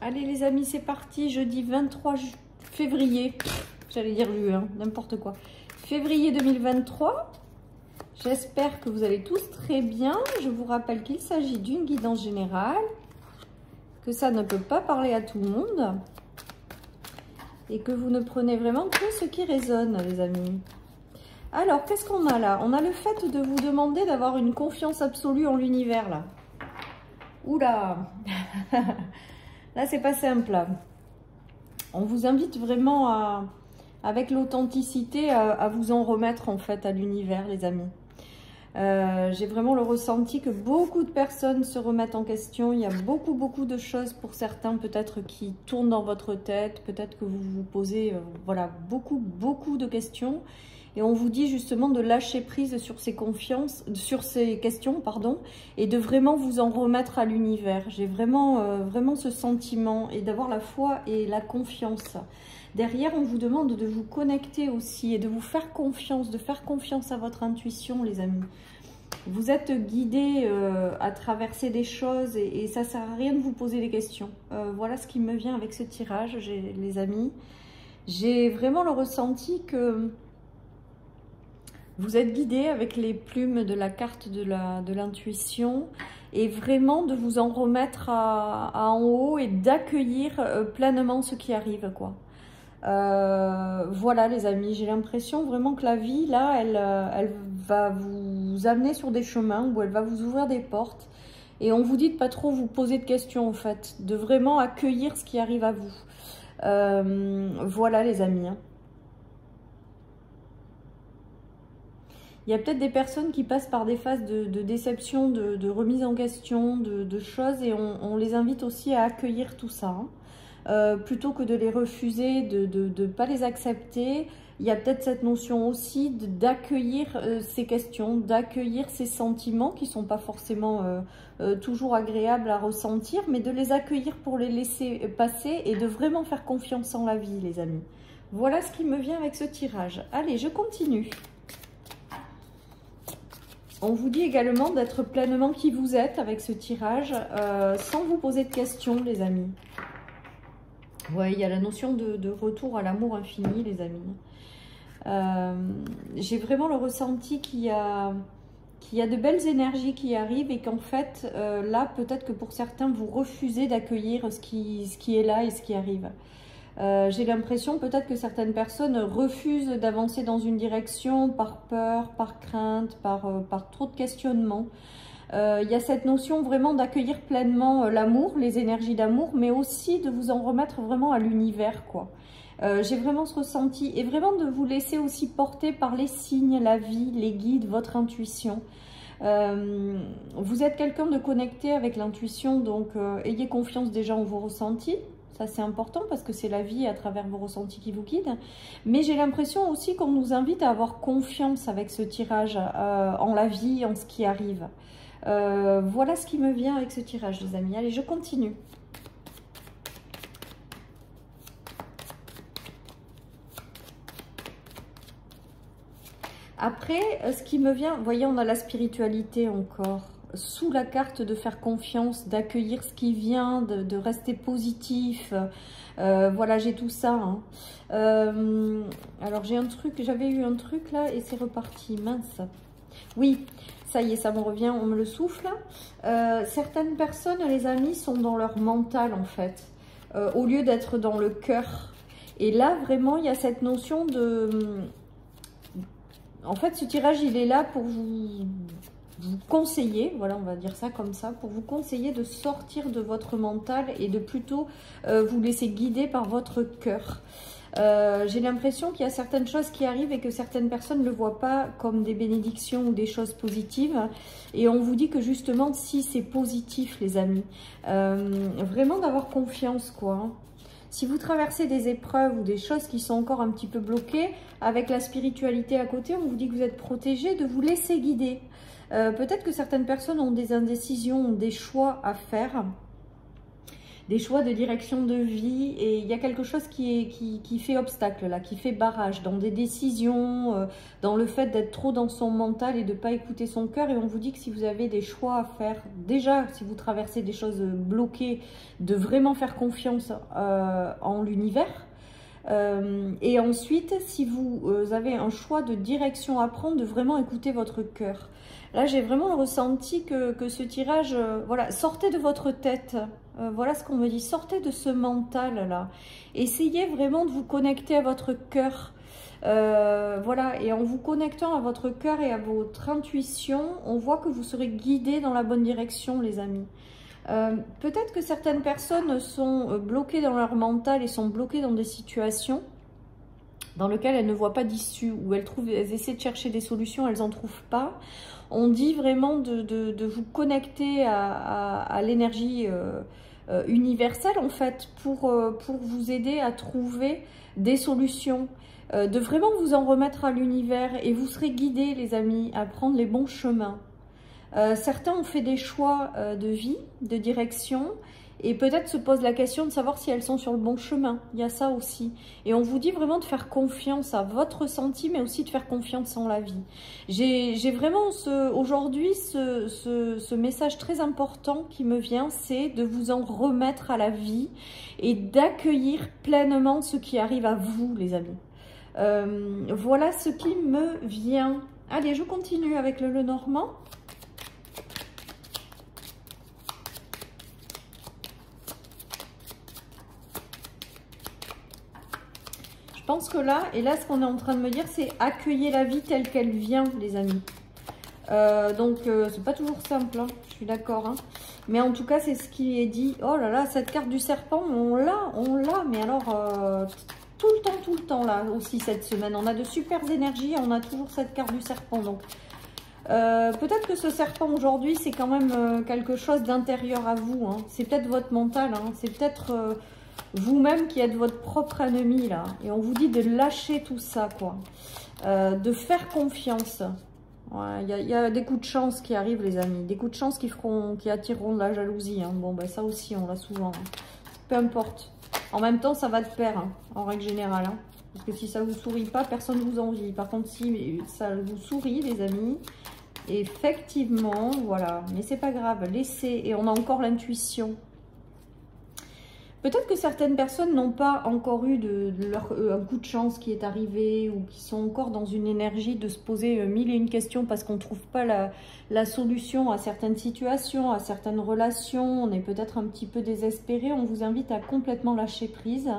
Allez les amis, c'est parti, jeudi 23 février, j'allais dire juin, n'importe quoi. Février 2023, j'espère que vous allez tous très bien. Je vous rappelle qu'il s'agit d'une guidance générale, que ça ne peut pas parler à tout le monde et que vous ne prenez vraiment que ce qui résonne les amis. Alors, qu'est-ce qu'on a là? On a le fait de vous demander d'avoir une confiance absolue en l'univers là. Oula. Là, c'est pas simple. On vous invite vraiment avec l'authenticité, à vous en remettre en fait à l'univers, les amis. J'ai vraiment le ressenti que beaucoup de personnes se remettent en question. Il y a beaucoup de choses pour certains peut-être qui tournent dans votre tête. Peut-être que vous vous posez voilà, beaucoup de questions. Et on vous dit justement de lâcher prise sur ces questions, pardon, et de vraiment vous en remettre à l'univers. J'ai vraiment ce sentiment et d'avoir la foi et la confiance. Derrière, on vous demande de vous connecter aussi et de vous faire confiance, de faire confiance à votre intuition, les amis. Vous êtes guidés à traverser des choses et ça ne sert à rien de vous poser des questions. Voilà ce qui me vient avec ce tirage, les amis. J'ai vraiment le ressenti que vous êtes guidés avec les plumes de la carte de l'intuition et vraiment de vous en remettre en haut et d'accueillir pleinement ce qui arrive, quoi. Voilà les amis, j'ai l'impression vraiment que la vie là, elle va vous amener sur des chemins où elle va vous ouvrir des portes et on vous dit de pas trop vous poser de questions en fait, de vraiment accueillir ce qui arrive à vous. Voilà les amis. Il y a peut-être des personnes qui passent par des phases de déception, de remise en question, de choses et on les invite aussi à accueillir tout ça. Plutôt que de les refuser, de ne pas les accepter, il y a peut-être cette notion aussi d'accueillir ces questions, d'accueillir ces sentiments qui ne sont pas forcément toujours agréables à ressentir, mais de les accueillir pour les laisser passer et de vraiment faire confiance en la vie, les amis. Voilà ce qui me vient avec ce tirage. Allez, je continue. On vous dit également d'être pleinement qui vous êtes avec ce tirage, sans vous poser de questions, les amis. Ouais, il y a la notion de retour à l'amour infini, les amis. J'ai vraiment le ressenti qu'il y a de belles énergies qui arrivent et qu'en fait, là, peut-être que pour certains, vous refusez d'accueillir ce qui est là et ce qui arrive. J'ai l'impression peut-être que certaines personnes refusent d'avancer dans une direction par peur, par crainte, par trop de questionnements. Il y a cette notion vraiment d'accueillir pleinement l'amour, les énergies d'amour, mais aussi de vous en remettre vraiment à l'univers, quoi. J'ai vraiment ce ressenti et vraiment de vous laisser aussi porter par les signes, la vie, les guides, votre intuition. Vous êtes quelqu'un de connecté avec l'intuition, donc ayez confiance déjà en vos ressentis. Ça, c'est important parce que c'est la vie à travers vos ressentis qui vous guident. Mais j'ai l'impression aussi qu'on nous invite à avoir confiance avec ce tirage en la vie, en ce qui arrive. Voilà ce qui me vient avec ce tirage, les amis. Allez, je continue. Après, ce qui me vient, vous voyez, on a la spiritualité encore. Sous la carte de faire confiance, d'accueillir ce qui vient, de rester positif. Voilà, j'ai tout ça. Hein. Alors, j'avais eu un truc là et c'est reparti. Mince. Oui, ça y est, ça me revient, on me le souffle. Certaines personnes, les amis, sont dans leur mental en fait, au lieu d'être dans le cœur. Et là, vraiment, il y a cette notion de... En fait, ce tirage, il est là pour vous conseiller, voilà, on va dire ça comme ça, pour vous conseiller de sortir de votre mental et de plutôt vous laisser guider par votre cœur. J'ai l'impression qu'il y a certaines choses qui arrivent et que certaines personnes ne le voient pas comme des bénédictions ou des choses positives. Et on vous dit que justement, si c'est positif, les amis, vraiment d'avoir confiance, quoi. Hein. Si vous traversez des épreuves ou des choses qui sont encore un petit peu bloquées, avec la spiritualité à côté, on vous dit que vous êtes protégé, de vous laisser guider. Peut-être que certaines personnes ont des indécisions, des choix à faire. des choix de direction de vie, et il y a quelque chose qui fait obstacle là, qui fait barrage dans des décisions, dans le fait d'être trop dans son mental et de ne pas écouter son cœur. Et on vous dit que si vous avez des choix à faire, déjà si vous traversez des choses bloquées, de vraiment faire confiance en l'univers. Et ensuite, si vous avez un choix de direction à prendre, de vraiment écouter votre cœur. Là, j'ai vraiment ressenti que ce tirage, voilà, sortez de votre tête. Voilà ce qu'on me dit, sortez de ce mental-là. Essayez vraiment de vous connecter à votre cœur. Voilà, et en vous connectant à votre cœur et à votre intuition, on voit que vous serez guidés dans la bonne direction, les amis. Peut-être que certaines personnes sont bloquées dans leur mental et sont bloquées dans des situations dans lesquelles elles ne voient pas d'issue, où elles essaient de chercher des solutions, elles n'en trouvent pas. On dit vraiment de vous connecter à l'énergie universelle, en fait, pour vous aider à trouver des solutions, de vraiment vous en remettre à l'univers, et vous serez guidés, les amis, à prendre les bons chemins. Certains ont fait des choix de vie, de direction, et peut-être se posent la question de savoir si elles sont sur le bon chemin. Il y a ça aussi. Et on vous dit vraiment de faire confiance à votre ressenti, mais aussi de faire confiance en la vie. J'ai vraiment aujourd'hui ce message très important qui me vient, c'est de vous en remettre à la vie et d'accueillir pleinement ce qui arrive à vous, les amis. Voilà ce qui me vient. Allez, je continue avec le Lenormand. Je pense que là, et là ce qu'on est en train de me dire, c'est accueillir la vie telle qu'elle vient, les amis. Donc c'est pas toujours simple, hein, je suis d'accord, hein. Mais en tout cas c'est ce qui est dit. Oh là là, cette carte du serpent, on l'a, mais alors tout le temps là aussi cette semaine. On a de super énergies, on a toujours cette carte du serpent. Donc peut-être que ce serpent aujourd'hui c'est quand même quelque chose d'intérieur à vous, hein. C'est peut-être votre mental, hein. C'est peut-être vous-même qui êtes votre propre ennemi là, et on vous dit de lâcher tout ça, quoi, de faire confiance. Il y a des coups de chance qui arrivent, les amis, des coups de chance qui attireront de la jalousie, hein. Bon ben ça aussi on l'a souvent, hein. Peu importe, en même temps ça va de pair, hein, en règle générale, hein. Parce que si ça vous sourit pas, personne ne vous envie. Par contre si ça vous sourit, les amis, effectivement, voilà, mais c'est pas grave, laissez, et on a encore l'intuition. Peut-être que certaines personnes n'ont pas encore eu un coup de chance qui est arrivé, ou qui sont encore dans une énergie de se poser mille et une questions parce qu'on ne trouve pas la solution à certaines situations, à certaines relations. On est peut-être un petit peu désespéré. On vous invite à complètement lâcher prise.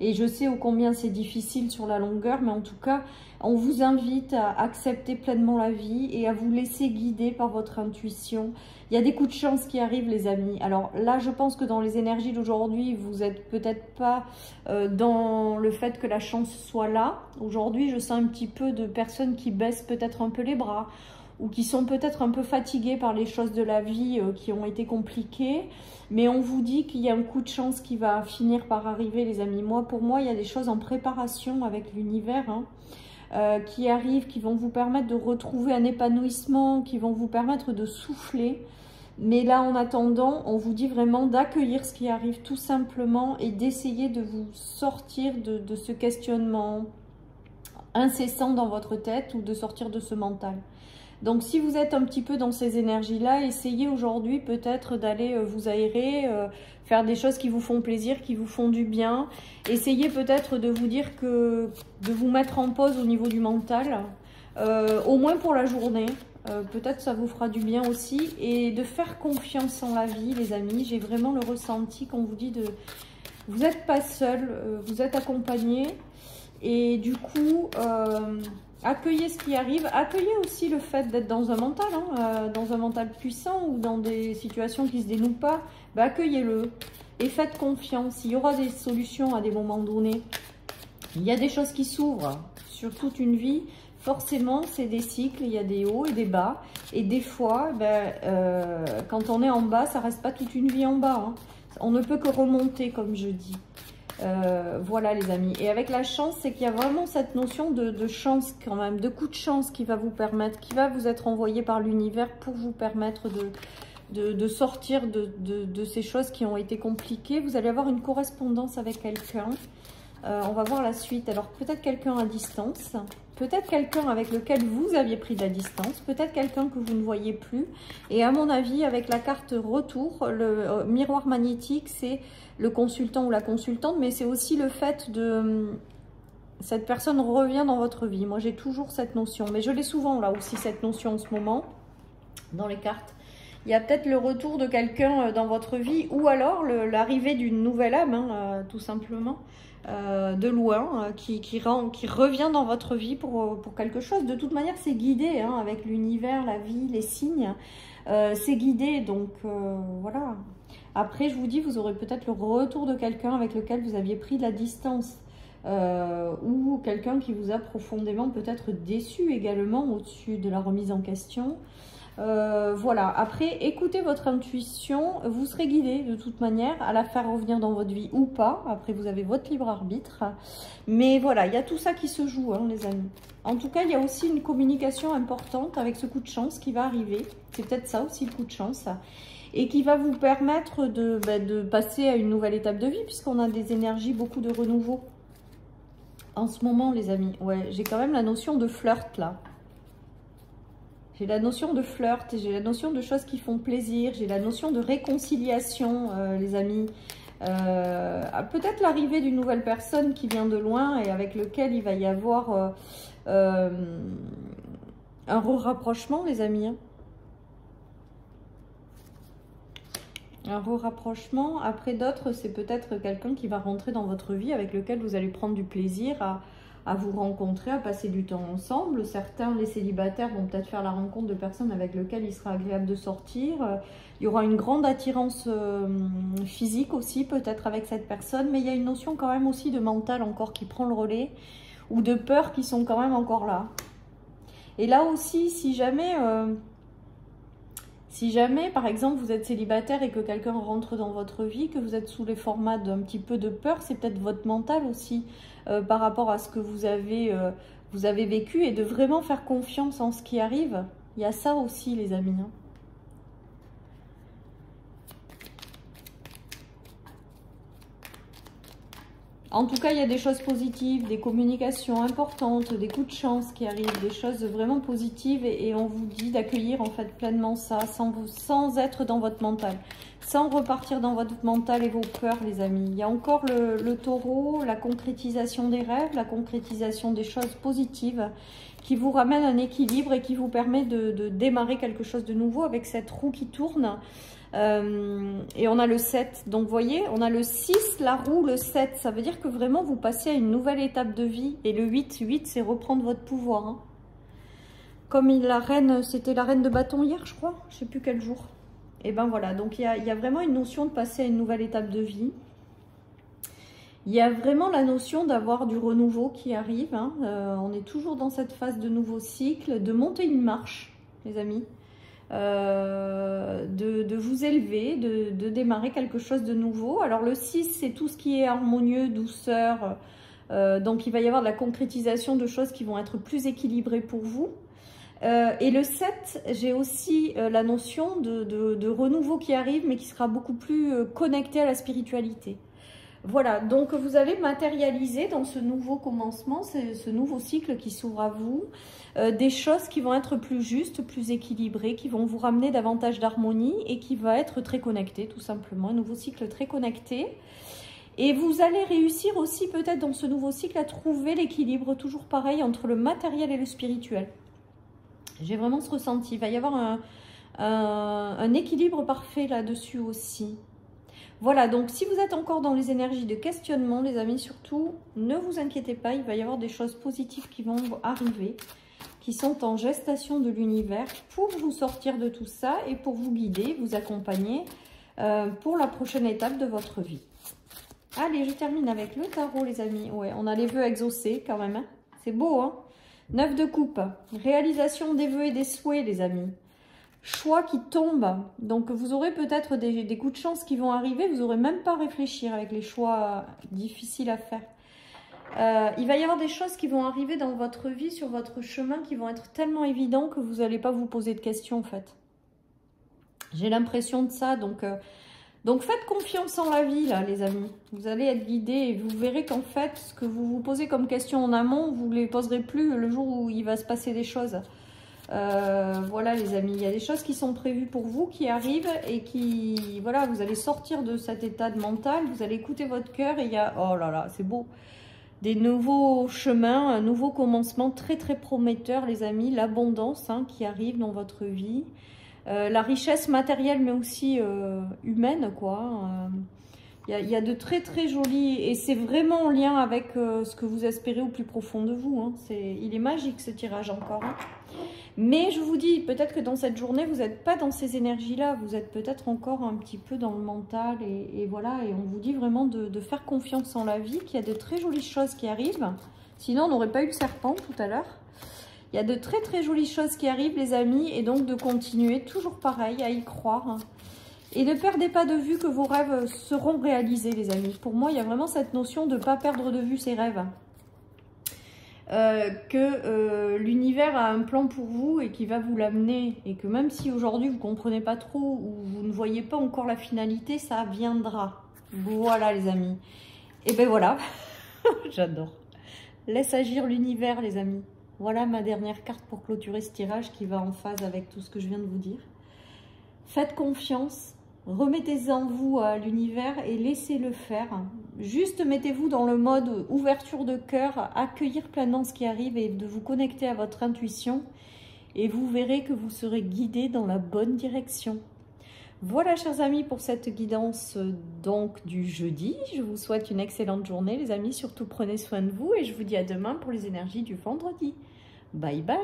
Et je sais ô combien c'est difficile sur la longueur, mais en tout cas, on vous invite à accepter pleinement la vie et à vous laisser guider par votre intuition. Il y a des coups de chance qui arrivent, les amis. Alors là, je pense que dans les énergies d'aujourd'hui, vous n'êtes peut-être pas dans le fait que la chance soit là. Aujourd'hui, je sens un petit peu de personnes qui baissent peut-être un peu les bras, ou qui sont peut-être un peu fatiguées par les choses de la vie qui ont été compliquées. Mais on vous dit qu'il y a un coup de chance qui va finir par arriver, les amis. Pour moi, il y a des choses en préparation avec l'univers, hein, qui arrivent, qui vont vous permettre de retrouver un épanouissement, qui vont vous permettre de souffler. Mais là, en attendant, on vous dit vraiment d'accueillir ce qui arrive tout simplement et d'essayer de vous sortir de ce questionnement incessant dans votre tête, ou de sortir de ce mental. Donc si vous êtes un petit peu dans ces énergies-là, essayez aujourd'hui peut-être d'aller vous aérer, faire des choses qui vous font plaisir, qui vous font du bien. Essayez peut-être de vous dire de vous mettre en pause au niveau du mental, au moins pour la journée. Peut-être ça vous fera du bien aussi. Et de faire confiance en la vie, les amis. J'ai vraiment le ressenti qu'on vous dit vous n'êtes pas seul, vous êtes accompagné. Et du coup, accueillez ce qui arrive. Accueillez aussi le fait d'être dans un mental, hein, dans un mental puissant, ou dans des situations qui ne se dénouent pas. Bah, accueillez-le et faites confiance. Il y aura des solutions à des moments donnés. Il y a des choses qui s'ouvrent sur toute une vie. Forcément, c'est des cycles. Il y a des hauts et des bas. Et des fois, quand on est en bas, ça ne reste pas toute une vie en bas, hein. On ne peut que remonter, comme je dis. Voilà, les amis. Et avec la chance, c'est qu'il y a vraiment cette notion de chance quand même, de coup de chance qui va vous permettre, qui va vous être envoyé par l'univers pour vous permettre de sortir de ces choses qui ont été compliquées. Vous allez avoir une correspondance avec quelqu'un. On va voir la suite. Alors, peut-être quelqu'un à distance, peut-être quelqu'un avec lequel vous aviez pris de la distance, peut-être quelqu'un que vous ne voyez plus. Et à mon avis, avec la carte retour, le miroir magnétique, c'est le consultant ou la consultante, mais c'est aussi le fait de... Cette personne revient dans votre vie. Moi, j'ai toujours cette notion, mais je l'ai souvent là aussi, cette notion en ce moment, dans les cartes. Il y a peut-être le retour de quelqu'un dans votre vie, ou alors l'arrivée d'une nouvelle âme, hein, tout simplement. De loin, qui revient dans votre vie pour quelque chose. De toute manière, c'est guidé, hein, avec l'univers, la vie, les signes. C'est guidé, donc voilà. Après, je vous dis, vous aurez peut-être le retour de quelqu'un avec lequel vous aviez pris de la distance. Ou quelqu'un qui vous a profondément peut-être déçu également au-dessus de la remise en question. Voilà, après écoutez votre intuition, vous serez guidé de toute manière à la faire revenir dans votre vie ou pas. Après vous avez votre libre arbitre, mais voilà, il y a tout ça qui se joue, hein, les amis. En tout cas, il y a aussi une communication importante avec ce coup de chance qui va arriver. C'est peut-être ça aussi le coup de chance, et qui va vous permettre de passer à une nouvelle étape de vie, puisqu'on a des énergies, beaucoup de renouveau en ce moment, les amis. Ouais, j'ai quand même la notion de flirt là. J'ai la notion de flirt, j'ai la notion de choses qui font plaisir, j'ai la notion de réconciliation, les amis. Peut-être l'arrivée d'une nouvelle personne qui vient de loin et avec lequel il va y avoir un rapprochement, les amis. Hein. Un rapprochement. Après d'autres, c'est peut-être quelqu'un qui va rentrer dans votre vie avec lequel vous allez prendre du plaisir à vous rencontrer, à passer du temps ensemble. Certains, les célibataires, vont peut-être faire la rencontre de personnes avec lesquelles il sera agréable de sortir. Il y aura une grande attirance physique aussi, peut-être avec cette personne, mais il y a une notion quand même aussi de mental encore qui prend le relais, ou de peur qui sont quand même encore là. Et là aussi, si jamais, par exemple, vous êtes célibataire et que quelqu'un rentre dans votre vie, que vous êtes sous les formats d'un petit peu de peur, c'est peut-être votre mental aussi par rapport à ce que vous avez vécu, et de vraiment faire confiance en ce qui arrive. Il y a ça aussi, les amis. Hein. En tout cas, il y a des choses positives, des communications importantes, des coups de chance qui arrivent, des choses vraiment positives, et on vous dit d'accueillir en fait pleinement ça, sans être dans votre mental, sans repartir dans votre mental et vos peurs, les amis. Il y a encore le taureau, la concrétisation des rêves, la concrétisation des choses positives qui vous ramène un équilibre et qui vous permet de démarrer quelque chose de nouveau avec cette roue qui tourne. Et on a le 7, donc vous voyez, on a le 6, la roue, le 7, ça veut dire que vraiment vous passez à une nouvelle étape de vie. Et le 8 c'est reprendre votre pouvoir. Hein. Comme la reine, c'était la reine de bâton hier, je crois, je sais plus quel jour. Et ben voilà, donc il y a vraiment une notion de passer à une nouvelle étape de vie. Il y a vraiment la notion d'avoir du renouveau qui arrive. Hein. On est toujours dans cette phase de nouveau cycle, de monter une marche, les amis. De vous élever, de démarrer quelque chose de nouveau. Alors le 6, c'est tout ce qui est harmonieux, douceur. Donc il va y avoir de la concrétisation de choses qui vont être plus équilibrées pour vous. Et le 7, j'ai aussi la notion de renouveau qui arrive, mais qui sera beaucoup plus connecté à la spiritualité. Voilà, donc vous allez matérialiser dans ce nouveau commencement, ce nouveau cycle qui s'ouvre à vous, des choses qui vont être plus justes, plus équilibrées, qui vont vous ramener davantage d'harmonie et qui va être très connecté, tout simplement, un nouveau cycle très connecté. Et vous allez réussir aussi peut-être dans ce nouveau cycle à trouver l'équilibre, toujours pareil, entre le matériel et le spirituel. J'ai vraiment ce ressenti, il va y avoir un équilibre parfait là-dessus aussi. Voilà, donc si vous êtes encore dans les énergies de questionnement, les amis, surtout, ne vous inquiétez pas, il va y avoir des choses positives qui vont arriver, qui sont en gestation de l'univers pour vous sortir de tout ça et pour vous guider, vous accompagner pour la prochaine étape de votre vie. Allez, je termine avec le tarot, les amis. Ouais, on a les vœux exaucés quand même, hein. C'est beau, hein. 9 de coupe, réalisation des vœux et des souhaits, les amis. Choix qui tombent, donc vous aurez peut-être des coups de chance qui vont arriver, vous n'aurez même pas à réfléchir avec les choix difficiles à faire. Il va y avoir des choses qui vont arriver dans votre vie, sur votre chemin, qui vont être tellement évidents que vous n'allez pas vous poser de questions en fait. J'ai l'impression de ça, donc faites confiance en la vie, là, les amis. Vous allez être guidés et vous verrez qu'en fait, ce que vous vous posez comme question en amont, vous ne les poserez plus le jour où il va se passer des choses. Voilà, les amis, il y a des choses qui sont prévues pour vous, qui arrivent et qui, voilà, vous allez sortir de cet état de mental, vous allez écouter votre cœur et il y a, oh là là, c'est beau. Des nouveaux chemins, un nouveau commencement très très prometteur, les amis, l'abondance qui arrive dans votre vie. La richesse matérielle mais aussi humaine, quoi. Il y a de très très jolis, et c'est vraiment en lien avec ce que vous espérez au plus profond de vous. Il est magique ce tirage encore. Mais je vous dis, peut-être que dans cette journée, vous n'êtes pas dans ces énergies-là, vous êtes peut-être encore un petit peu dans le mental, et voilà, et on vous dit vraiment de faire confiance en la vie, qu'il y a de très jolies choses qui arrivent. Sinon, on n'aurait pas eu le serpent tout à l'heure. Il y a de très très jolies choses qui arrivent, les amis, et donc de continuer toujours pareil, à y croire. Et ne perdez pas de vue que vos rêves seront réalisés, les amis. Pour moi, il y a vraiment cette notion de ne pas perdre de vue ses rêves. Que l'univers a un plan pour vous et qui va vous l'amener. Et que même si aujourd'hui vous ne comprenez pas trop ou vous ne voyez pas encore la finalité, ça viendra. Voilà, les amis. Et ben voilà, j'adore. Laisse agir l'univers, les amis. Voilà ma dernière carte pour clôturer ce tirage qui va en phase avec tout ce que je viens de vous dire. Faites confiance, remettez en vous à l'univers et laissez-le faire. Juste mettez-vous dans le mode ouverture de cœur, accueillir pleinement ce qui arrive et de vous connecter à votre intuition. Et vous verrez que vous serez guidés dans la bonne direction. Voilà, chers amis, pour cette guidance donc du jeudi. Je vous souhaite une excellente journée, les amis. Surtout, prenez soin de vous et je vous dis à demain pour les énergies du vendredi. Bye bye.